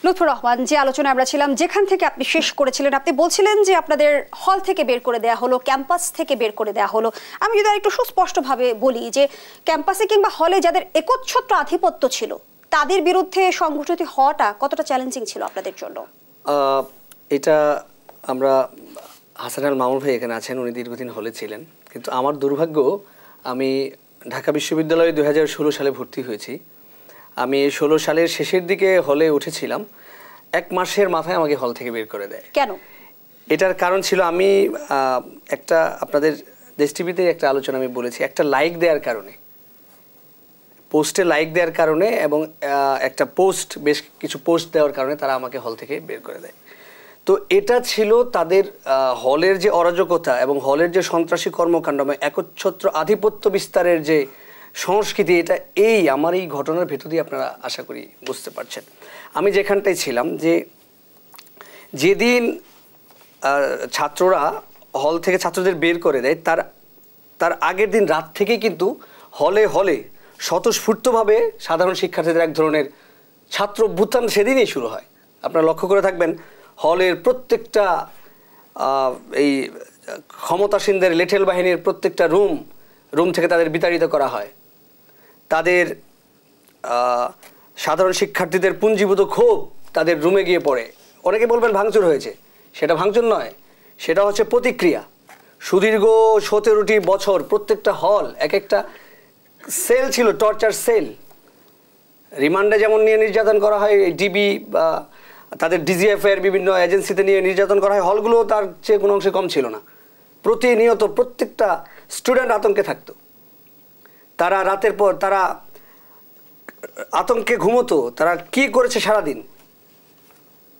লুৎফর রহমান, যে আলোচনা আমরা ছিলাম যেখান থেকে আপনি শেষ করেছিলেন, আপনি বলছিলেন যে আপনাদের হল থেকে বের করে দেয়া হলো, ক্যাম্পাস থেকে বের করে দেয়া হলো। আমি যদি আরেকটু সুস্পষ্টভাবে বলি যে ক্যাম্পাসে কিংবা হলে যাদের একচ্ছত্র আধিপত্য ছিল তাদের বিরুদ্ধে সংগঠিত হওয়াটা কতটা চ্যালেঞ্জিং ছিল আপনাদের জন্য? এটা আমরা হাসান আল মামুন ভাই এখানে আছেন, উনি দীর্ঘদিন হলে ছিলেন, কিন্তু আমার দুর্ভাগ্য আমি ঢাকা বিশ্ববিদ্যালয়ে 2016 সালে ভর্তি হয়েছি। আমি 16 সালের শেষের দিকে হলে উঠেছিলাম, 1 মাসের মাথায় আমাকে হল থেকে বের করে দেয়। কেন? এটার কারণ ছিল আমি একটা আপনাদের দেশ টিভিতে একটা আলোচনা আমি বলেছি, একটা লাইক দেওয়ার কারণে, পোস্টে লাইক দেওয়ার কারণে এবং একটা পোস্ট, বেশ কিছু পোস্ট দেওয়ার কারণে তারা আমাকে হল থেকে বের করে দেয়। তো এটা ছিল তাদের হলের যে অরাজকতা এবং হলের যে সন্ত্রাসী কর্মকাণ্ড, একচ্ছত্র আধিপত্য বিস্তারের যে সংস্কৃতি, এটা আমার এই ঘটনার ভেতর দিয়ে আপনারা আশা করি বুঝতে পারছেন। আমি যেখানটায় ছিলাম, যেদিন ছাত্ররা হল থেকে ছাত্রদের বের করে দেয় তার আগের দিন রাত থেকেই কিন্তু হলে স্বতঃস্ফূর্তভাবে সাধারণ শিক্ষার্থীদের এক ধরনের ছাত্র অভ্যুত্থান সেদিনই শুরু হয়। আপনারা লক্ষ্য করে থাকবেন, হলের প্রত্যেকটা এই ক্ষমতাসীনদের লেঠেল বাহিনীর প্রত্যেকটা রুম থেকে তাদের বিতাড়িত করা হয়। তাদের সাধারণ শিক্ষার্থীদের পুঞ্জীভূত ক্ষোভ তাদের রুমে গিয়ে পড়ে। অনেকে বলবেন ভাঙচুর হয়েছে, সেটা ভাঙচুর নয়, সেটা হচ্ছে প্রতিক্রিয়া। সুদীর্ঘ 17টি বছর প্রত্যেকটা হল এক একটা সেল ছিল, টর্চার সেল। রিমান্ডে যেমন নিয়ে নির্যাতন করা হয়, ডিবি বা তাদের ডিজিএফের বিভিন্ন এজেন্সিতে নিয়ে নির্যাতন করা হয়, হলগুলো তার চেয়ে কোনো অংশে কম ছিল না। প্রতিনিয়ত প্রত্যেকটা স্টুডেন্ট আতঙ্কে থাকতো। তারা রাতের পর তারা আতঙ্কে ঘুমোতো। তারা কি করেছে সারাদিন?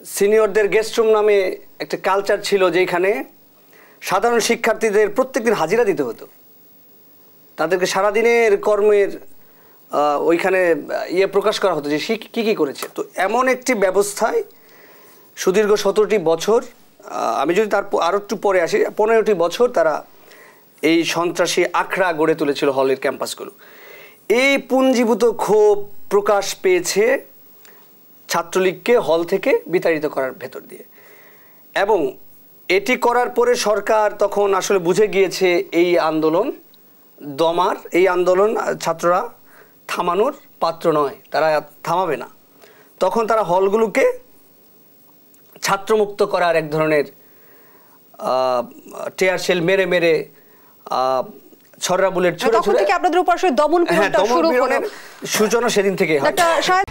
সিনিয়রদের গেস্ট রুম নামে একটা কালচার ছিল, যেখানে সাধারণ শিক্ষার্থীদের প্রত্যেকদিন হাজিরা দিতে হতো। তাদেরকে সারাদিনের কর্মের ওইখানে প্রকাশ করা হতো যে কী করেছে। তো এমন একটি ব্যবস্থায় সুদীর্ঘ 17টি বছর, আমি যদি তার আরও একটু পরে আসি, 15টি বছর তারা এই সন্ত্রাসী আখড়া গড়ে তুলেছিল হলের ক্যাম্পাসগুলো। এই পুঞ্জীভূত ক্ষোভ প্রকাশ পেয়েছে ছাত্রলীগকে হল থেকে বিতাড়িত করার ভেতর দিয়ে। এবং এটি করার পরে সরকার তখন আসলে বুঝে গিয়েছে এই আন্দোলন এই আন্দোলন ছাত্ররা থামানোর পাত্র নয়, তারা থামাবে না। তখন তারা হলগুলোকে ছাত্রমুক্ত করার এক ধরনের টিয়ার শেল মেরে ছড়রা বুলেট ছুড়ে আপনাদের উপর দমন পীড়নটা শুরু হলো। সূচনা সেদিন থেকে হয়।